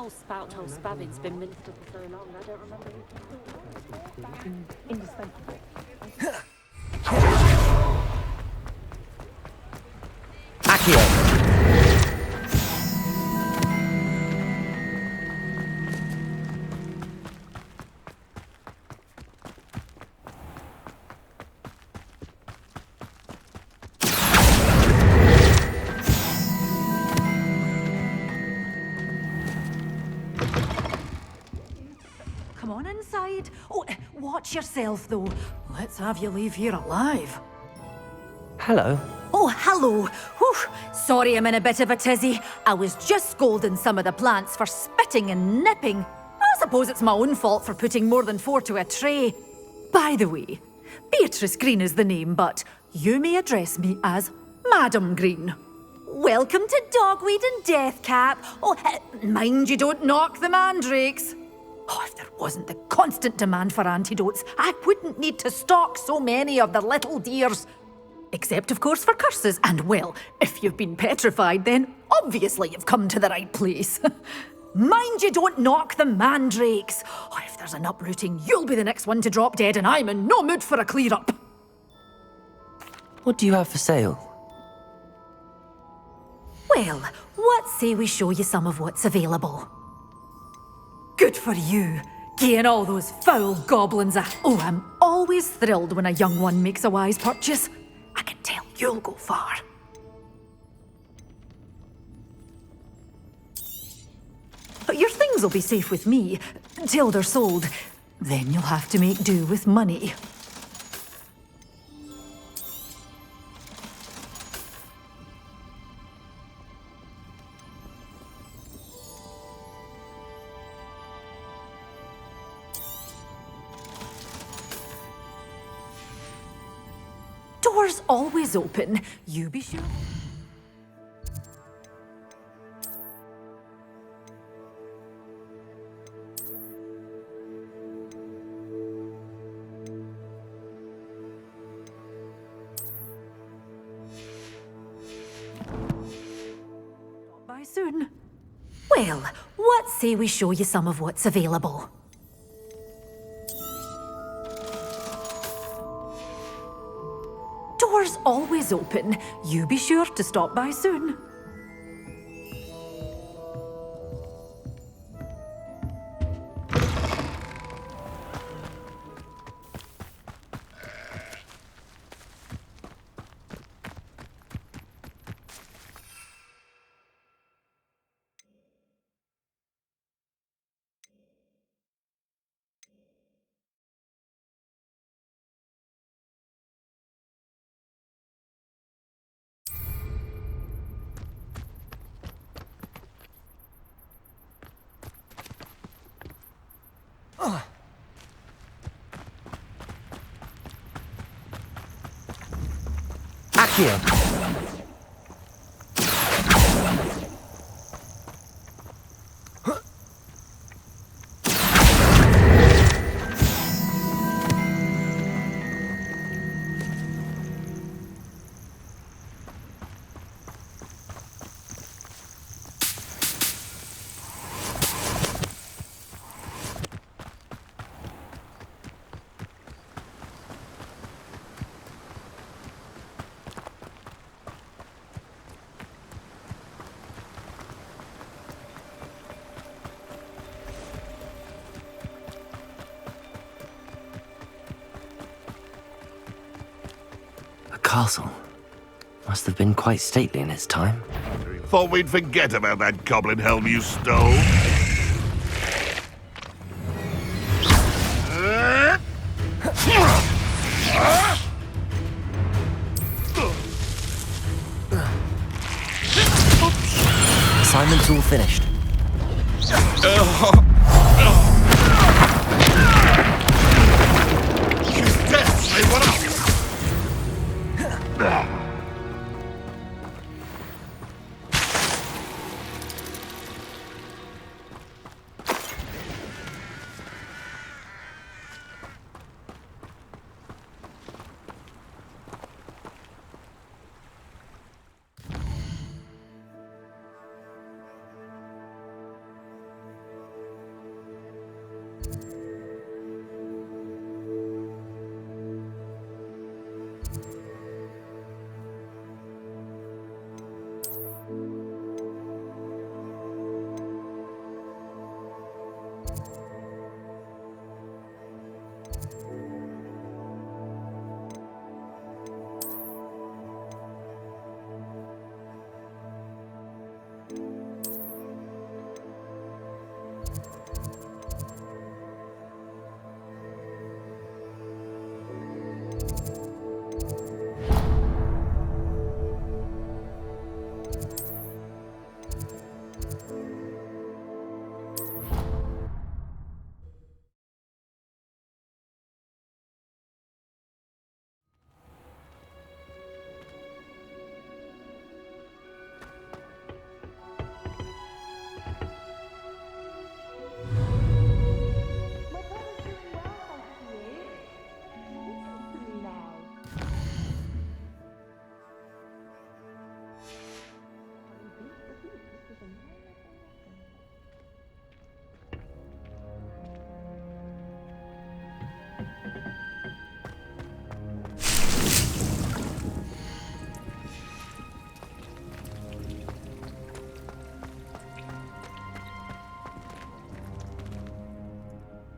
whole spout, whole spavin's been ministered for so long, I don't remember who. Indispensable. Accio! Come on inside. Oh, watch yourself, though. Let's have you leave here alive. Hello. Oh, hello. Whew. Sorry I'm in a bit of a tizzy. I was just scolding some of the plants for spitting and nipping. I suppose it's my own fault for putting more than 4 to a tray. By the way, Beatrice Green is the name, but you may address me as Madam Green. Welcome to Dogweed and Deathcap. Oh, mind you don't knock the mandrakes. Oh, if there wasn't the constant demand for antidotes, I wouldn't need to stock so many of the little dears. Except, of course, for curses. And, well, if you've been petrified, then obviously you've come to the right place. Mind you don't knock the mandrakes. Oh, if there's an uprooting, you'll be the next one to drop dead, and I'm in no mood for a clear-up. What do you have for sale? Well, what say we show you some of what's available? Good for you. Getting all those foul goblins out. Oh, I'm always thrilled when a young one makes a wise purchase. I can tell you'll go far. But your things will be safe with me, till they're sold. Then you'll have to make do with money. Doors always open. You be sure. Stop by soon. Well, what say we show you some of what's available? Doors always open. You be sure to stop by soon. Accio! Castle. Must have been quite stately in its time. Thought we'd forget about that goblin helm you stole. Assignment's all finished. She's dead! They want up!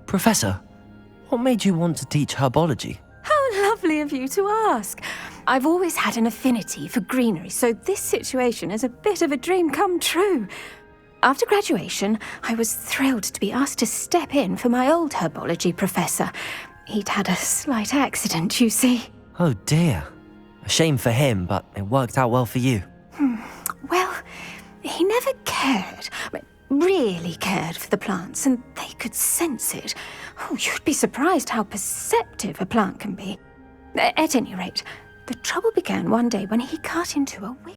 Professor, what made you want to teach herbology? How lovely of you to ask. I've always had an affinity for greenery, so this situation is a bit of a dream come true. After graduation, I was thrilled to be asked to step in for my old herbology professor. He'd had a slight accident, you see. Oh dear. A shame for him, but it worked out well for you. Well, he never cared, really cared for the plants, and they could sense it. Oh, you'd be surprised how perceptive a plant can be. At any rate, the trouble began one day when he cut into a wig.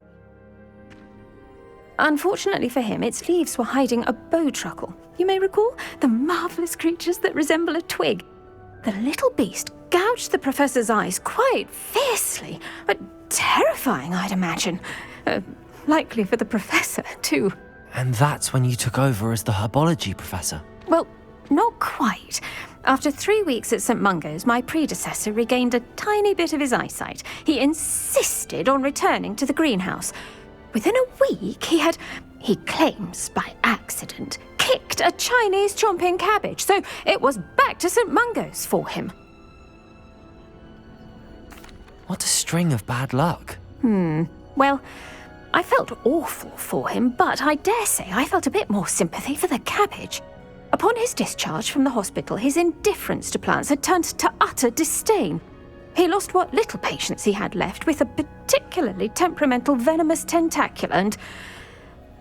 Unfortunately for him, its leaves were hiding a bowtruckle. You may recall the marvellous creatures that resemble a twig. The little beast gouged the professor's eyes quite fiercely, but terrifying, I'd imagine. Likely for the professor, too. And that's when you took over as the herbology professor? Well, not quite. After 3 weeks at St. Mungo's, my predecessor regained a tiny bit of his eyesight. He insisted on returning to the greenhouse. Within a week, he claims by accident, kicked a Chinese chomping cabbage, so it was back to St. Mungo's for him. What a string of bad luck. Well, I felt awful for him, but I dare say I felt a bit more sympathy for the cabbage. Upon his discharge from the hospital, his indifference to plants had turned to utter disdain. He lost what little patience he had left with a particularly temperamental venomous tentacula and,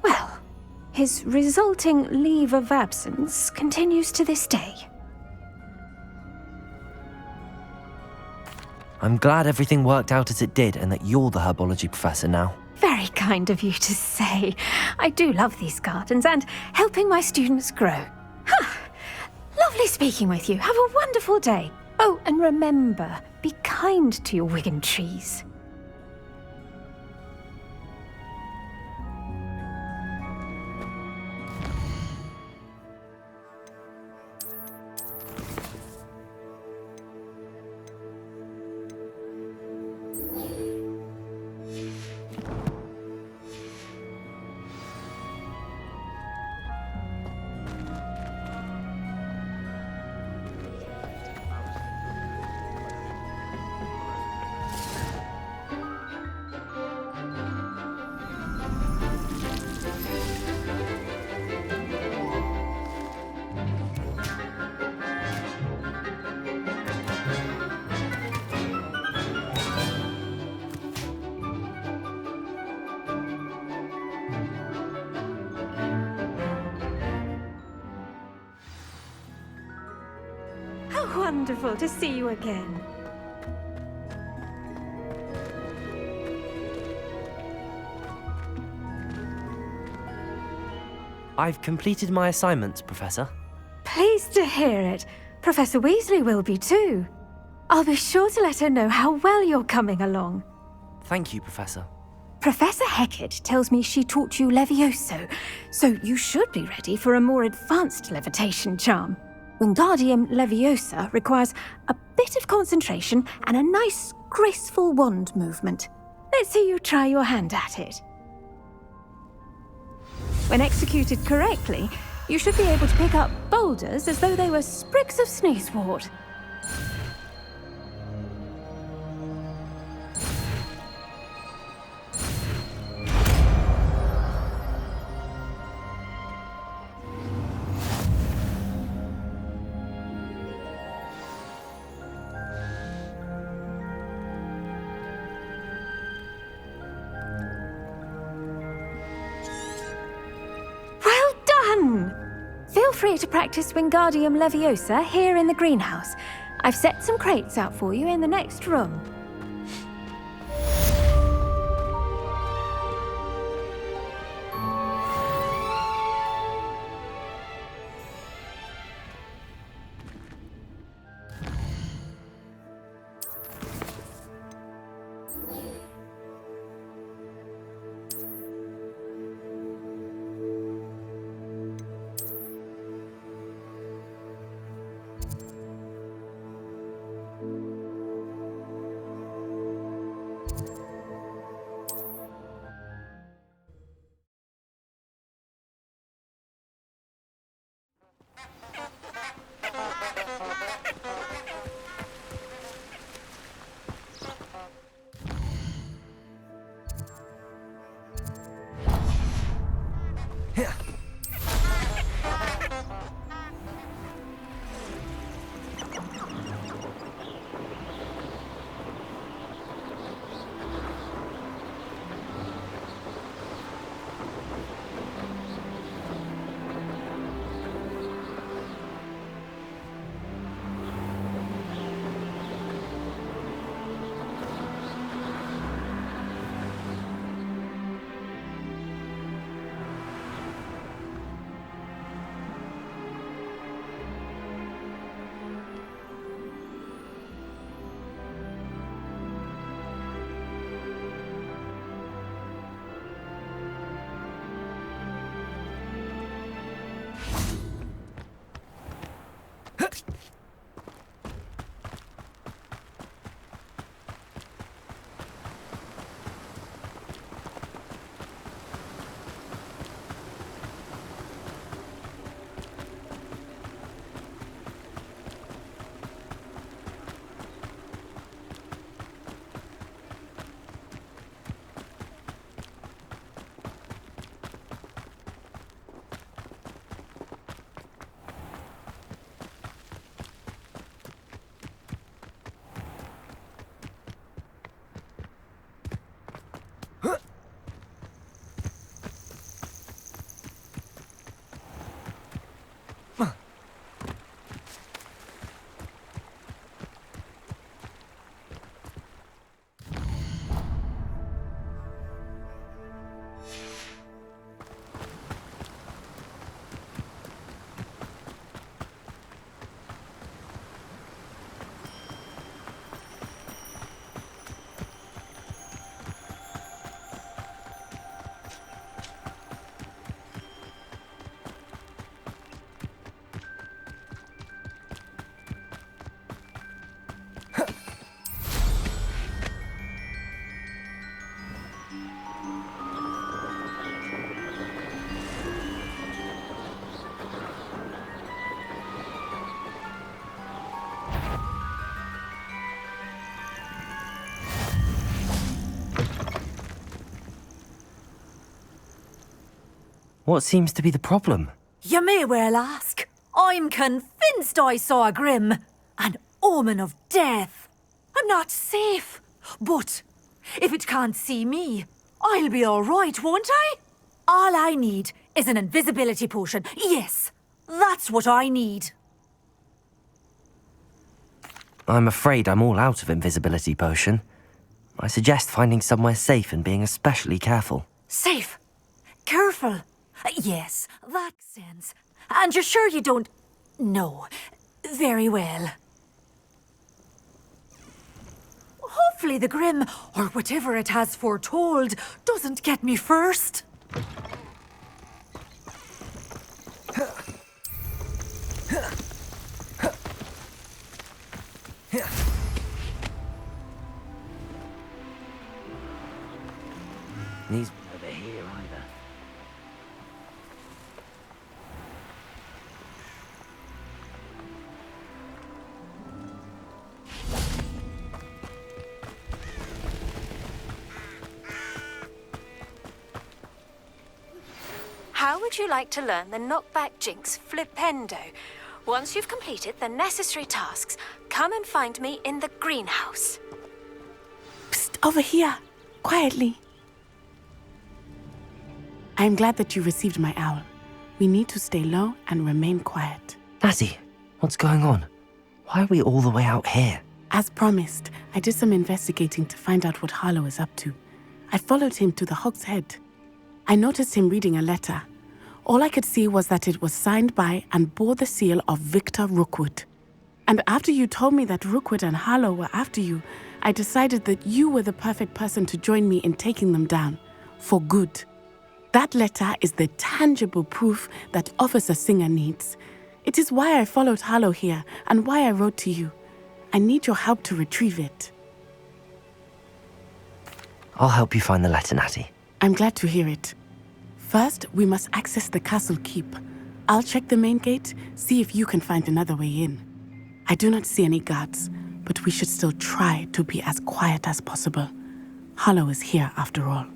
well, his resulting leave of absence continues to this day. I'm glad everything worked out as it did and that you're the herbology professor now. Very kind of you to say. I do love these gardens and helping my students grow. Lovely speaking with you. Have a wonderful day. Oh, and remember, be kind to your Wigan trees. How wonderful to see you again. I've completed my assignments, Professor. Pleased to hear it. Professor Weasley will be too. I'll be sure to let her know how well you're coming along. Thank you, Professor. Professor Hecat tells me she taught you Levioso, so you should be ready for a more advanced levitation charm. Wingardium Leviosa requires a bit of concentration and a nice, graceful wand movement. Let's see you try your hand at it. When executed correctly, you should be able to pick up boulders as though they were sprigs of sneezewort. Feel free to practice Wingardium Leviosa here in the greenhouse. I've set some crates out for you in the next room. What seems to be the problem? You may well ask. I'm convinced I saw a grim, an omen of death. I'm not safe, but if it can't see me, I'll be all right, won't I? All I need is an invisibility potion. Yes, that's what I need. I'm afraid I'm all out of invisibility potion. I suggest finding somewhere safe and being especially careful. Safe. Careful. Yes, that makes sense. And you're sure you don't... No. Very well. Hopefully the Grim, or whatever it has foretold, doesn't get me first. These over here either. How would you like to learn the knockback jinx flipendo? Once you've completed the necessary tasks, come and find me in the greenhouse. Psst, over here. Quietly. I'm glad that you received my owl. We need to stay low and remain quiet. Natty, what's going on? Why are we all the way out here? As promised, I did some investigating to find out what Harlow is up to. I followed him to the Hog's Head. I noticed him reading a letter. All I could see was that it was signed by and bore the seal of Victor Rookwood. And after you told me that Rookwood and Harlow were after you, I decided that you were the perfect person to join me in taking them down. For good. That letter is the tangible proof that Officer Singer needs. It is why I followed Harlow here and why I wrote to you. I need your help to retrieve it. I'll help you find the letter, Natty. I'm glad to hear it. First, we must access the castle keep. I'll check the main gate, see if you can find another way in. I do not see any guards, but we should still try to be as quiet as possible. Harlow is here after all.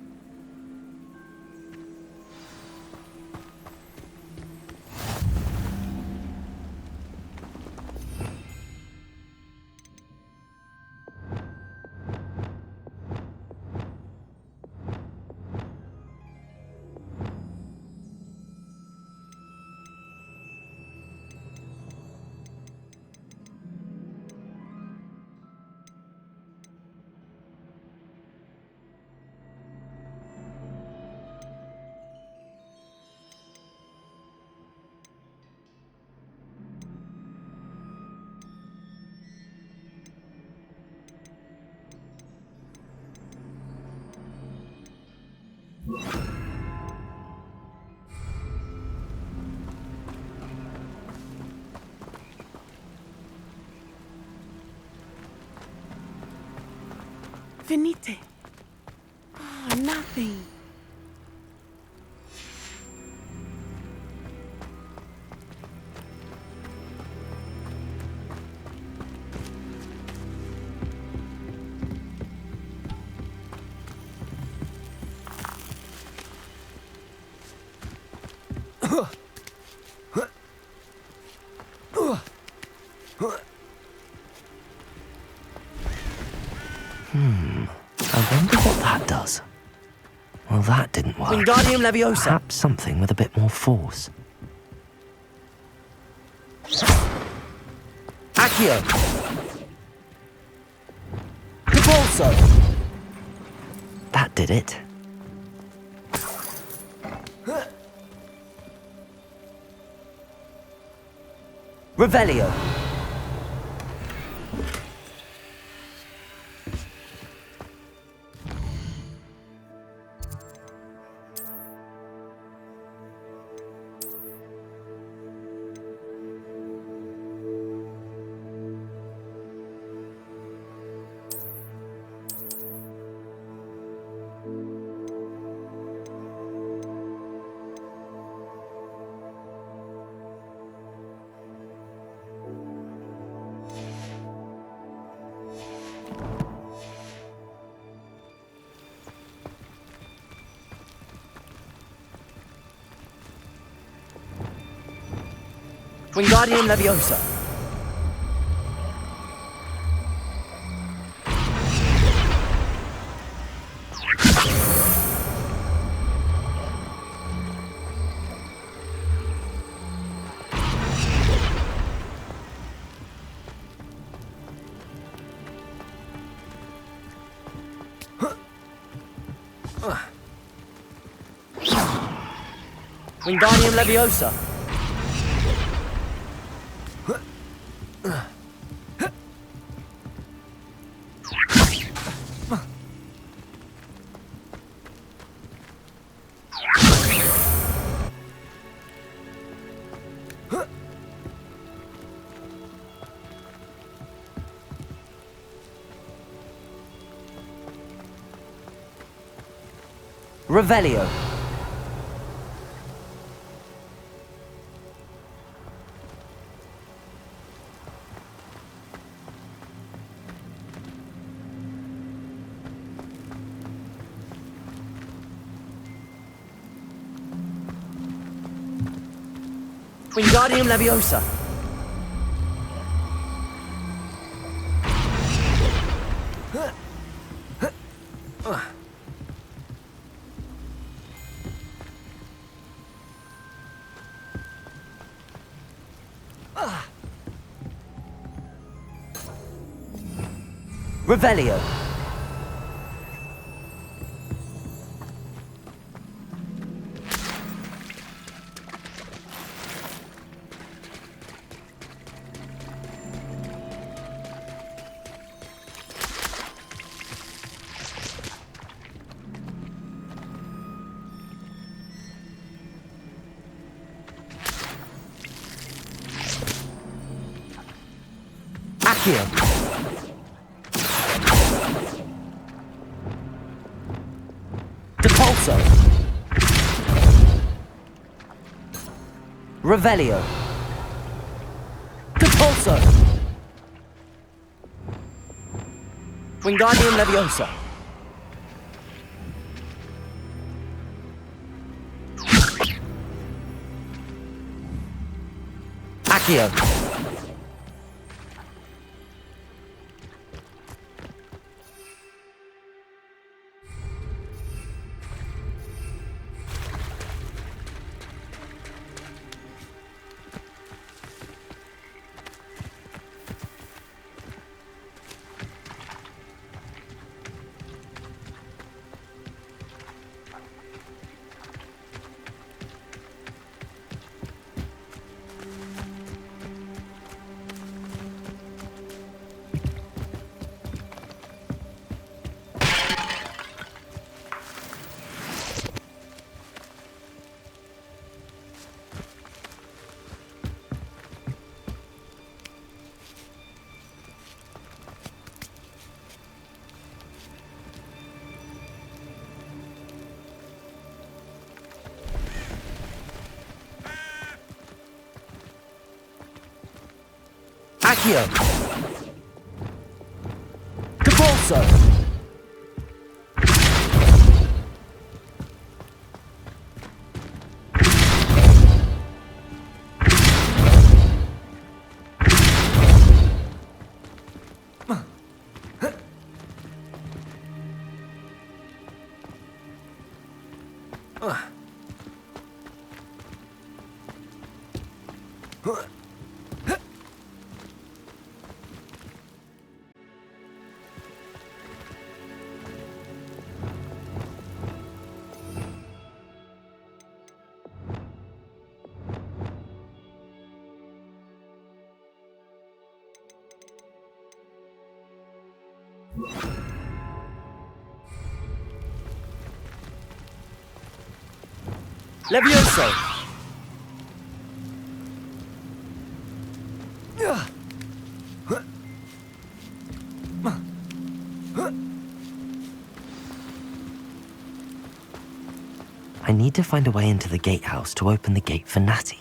Venite. Oh, nothing. I wonder what that does. Well, that didn't work. Wingardium Leviosa. Perhaps something with a bit more force. Accio. Repulso. That did it. Revelio. Wingardium Leviosa. Wingardium Leviosa. Revelio. Wingardium Leviosa. Revelio. Accio. Depulso. Revelio. Depulso. Wingardium Leviosa. Accio. Accio. Depulso. Levioso. I need to find a way into the gatehouse to open the gate for Natty.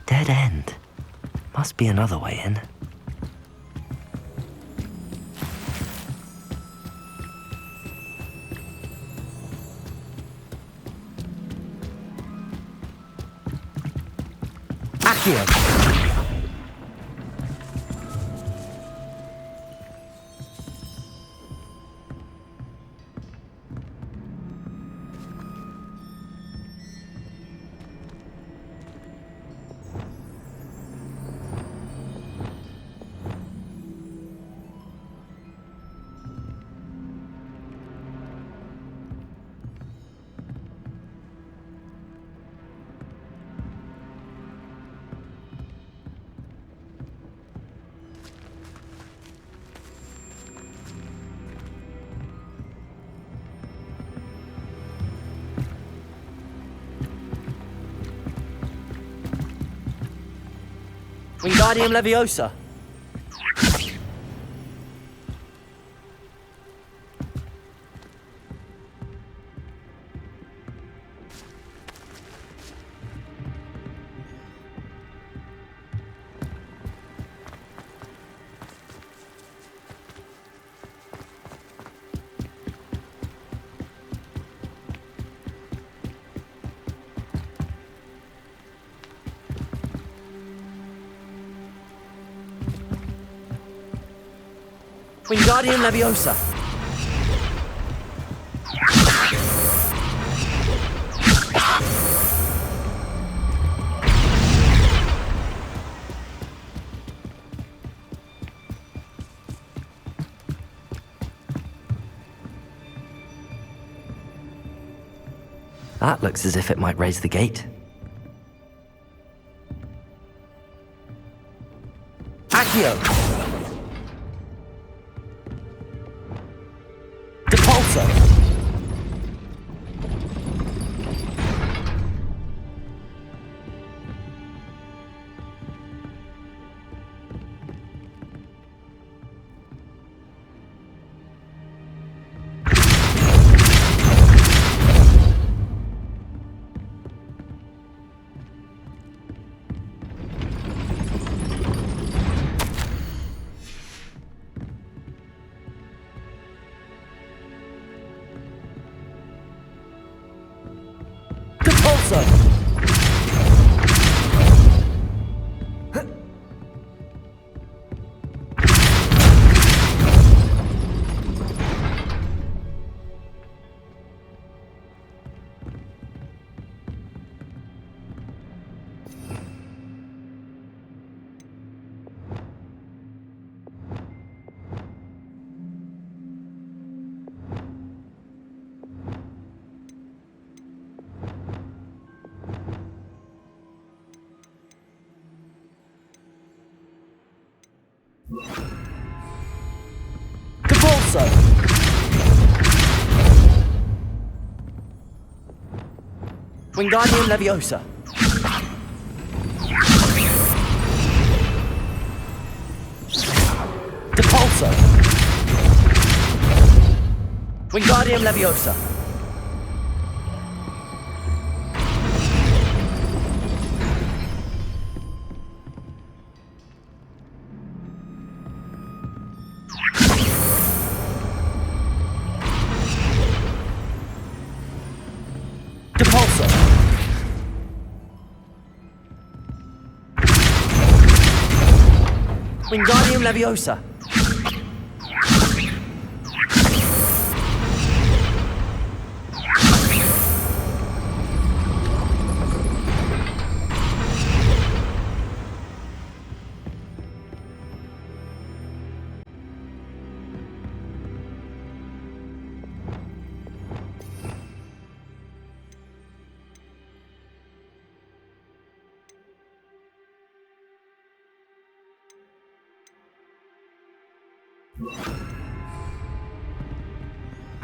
Dead end. Must be another way in. Accio. Wingardium Leviosa. Wingardium Leviosa. That looks as if it might raise the gate. Accio. Depulso. Depulso. Depulso. Wingardium Leviosa. Depulso. Wingardium Leviosa. Depulso. Wingardium Leviosa.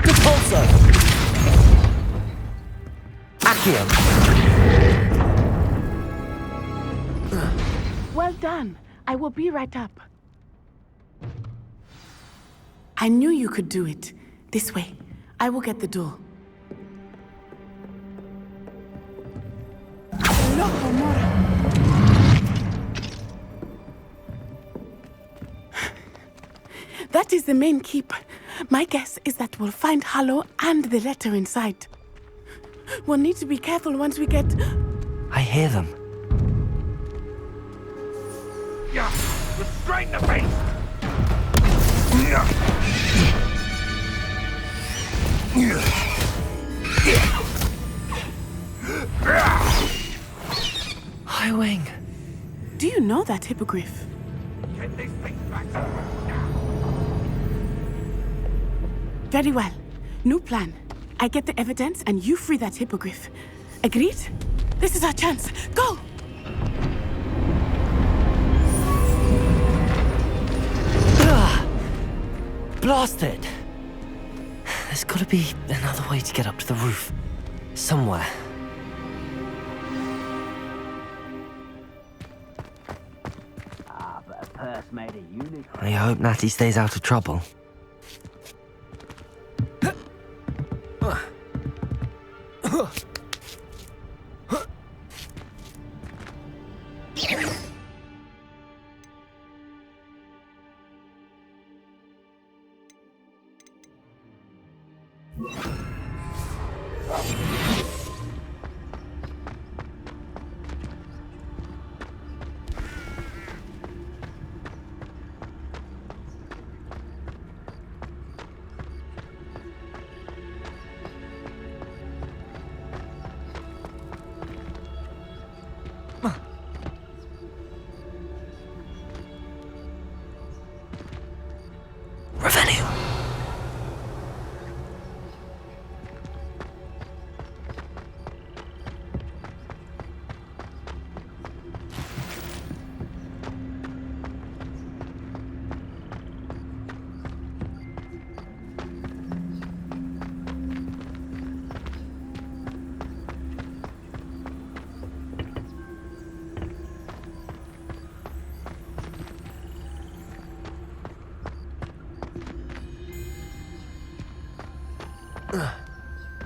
Depulso. Accio. Well done. I will be right up. I knew you could do it. This way. I will get the door. Loco, Mora. That is the main keep. My guess is that we'll find Harlow and the letter inside. We'll need to be careful once we get... I hear them. Restrain the beast! High Wing. Do you know that hippogriff? Get these things back. Very well. New plan. I get the evidence and you free that hippogriff. Agreed? This is our chance. Go! Blasted! There's gotta be another way to get up to the roof. Somewhere. But a purse made a unicorn. I hope Natty stays out of trouble. Revenue.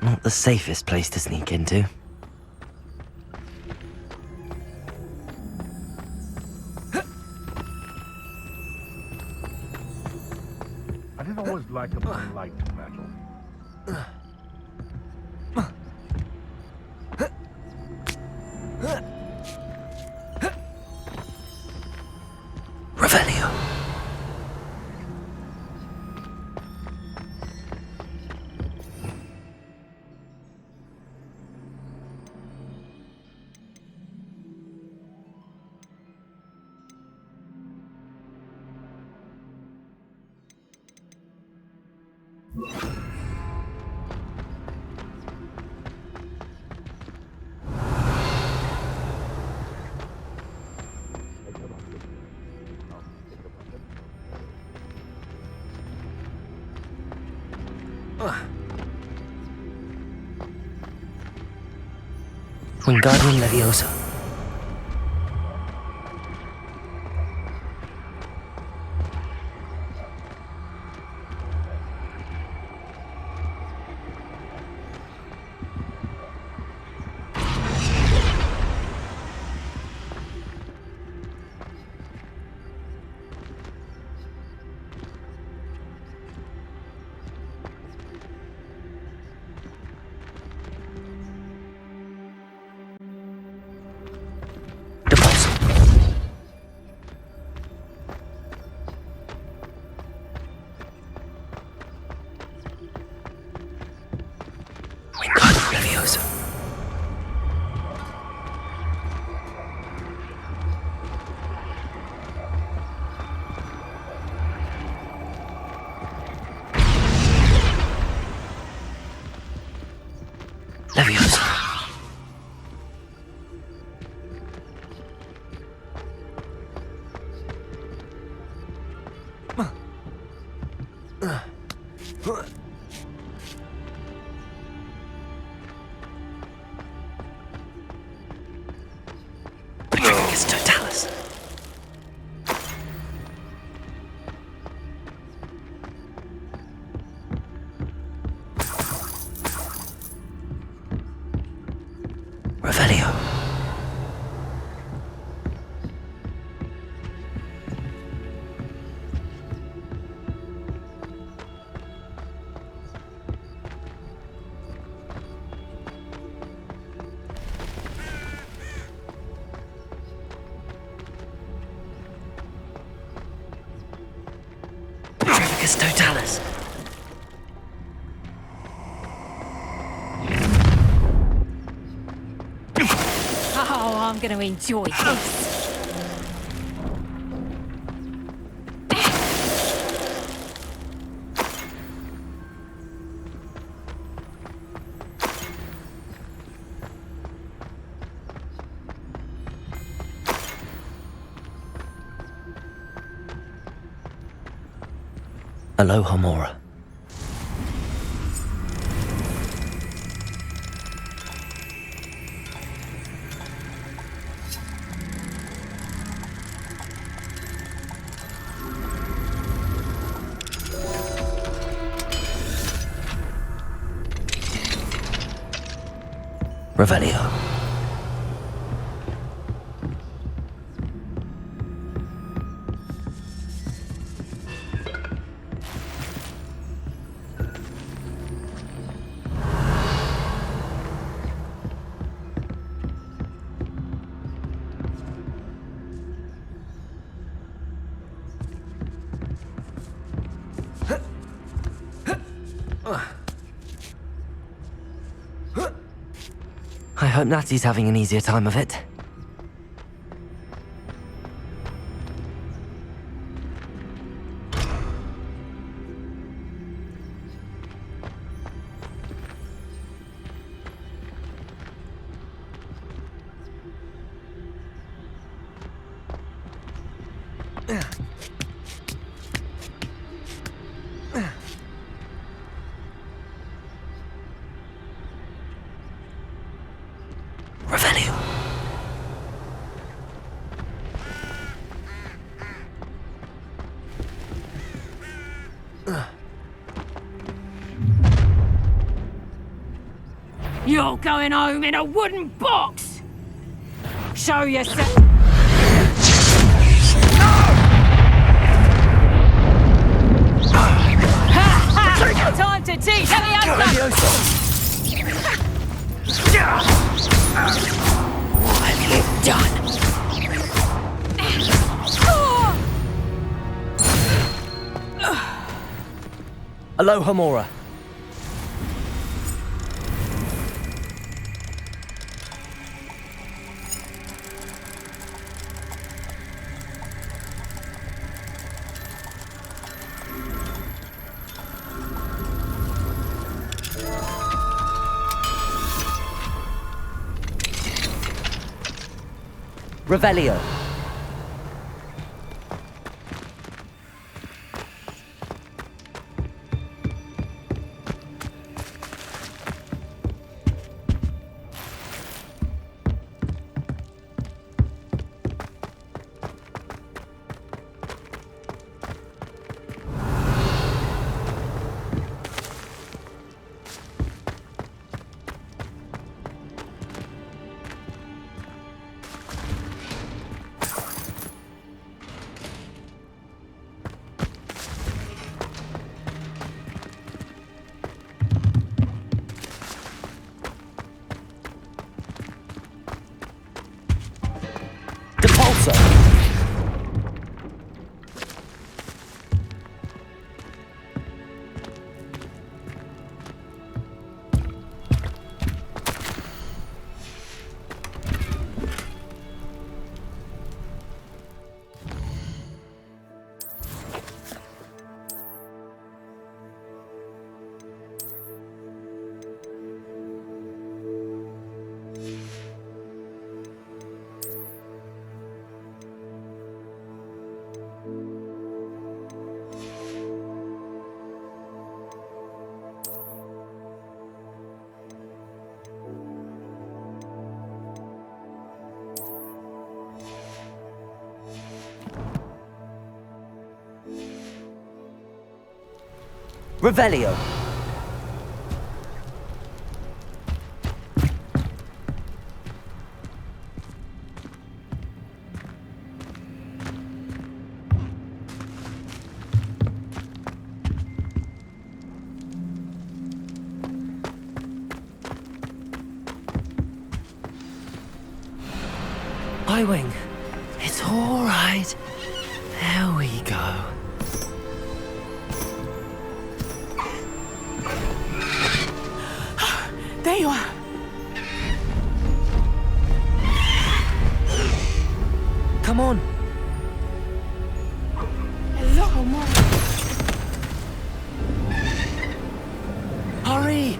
Not the safest place to sneak into. I didn't always like a light battle. Revenue. Wingardium Leviosa. Wingardium Leviosa. Leviosa. It's Totalis. Revelio. Focus totalis. Oh, I'm going to enjoy this. Aloha Mora. Revelio. I hope Natty's having an easier time of it. Revelio. You're going home in a wooden box! Show yourself! Time to teach Leviosa! What have you done? Aloha Mora. Revelio. Revelio. I-Wing. It's all right. There we go. There you are. Come on. Hello, Homora. Hurry!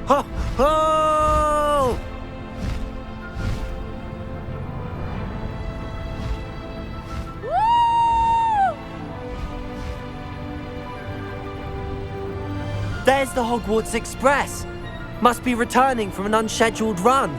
Ho! Ho! There's the Hogwarts Express. Must be returning from an unscheduled run.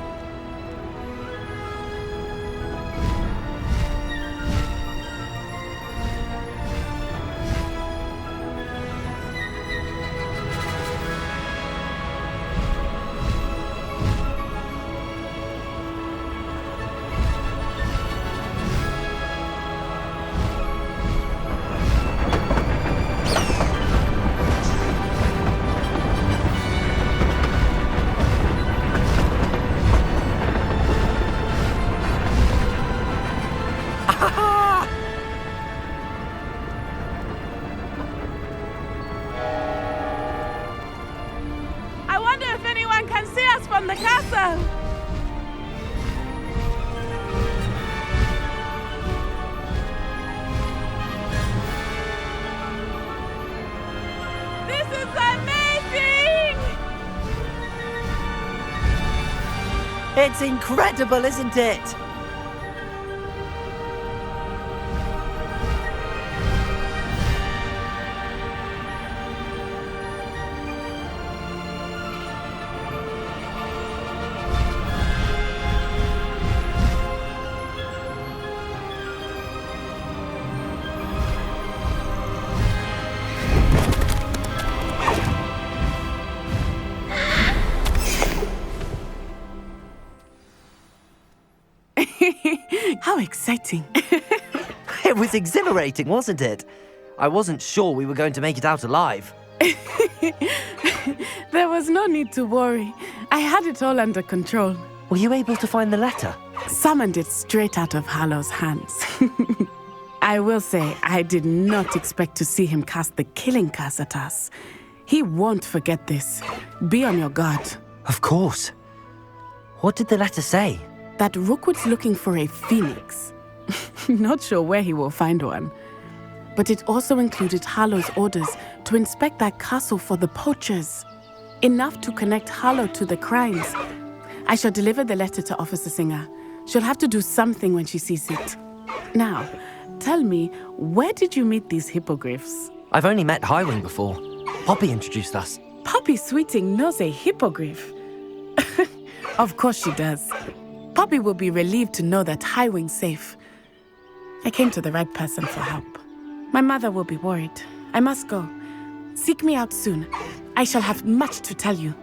I wonder if anyone can see us from the castle. This is amazing! It's incredible, isn't it? How exciting. It was exhilarating, wasn't it? I wasn't sure we were going to make it out alive. There was no need to worry. I had it all under control. Were you able to find the letter? Summoned it straight out of Hallow's hands. I will say, I did not expect to see him cast the killing curse at us. He won't forget this. Be on your guard. Of course. What did the letter say? That Rookwood's looking for a phoenix. Not sure where he will find one. But it also included Hallow's orders to inspect that castle for the poachers. Enough to connect Hallow to the crimes. I shall deliver the letter to Officer Singer. She'll have to do something when she sees it. Now, tell me, where did you meet these hippogriffs? I've only met Highwing before. Poppy introduced us. Poppy Sweeting knows a hippogriff. Of course she does. Poppy will be relieved to know that Highwing's safe. I came to the right person for help. My mother will be worried. I must go. Seek me out soon. I shall have much to tell you.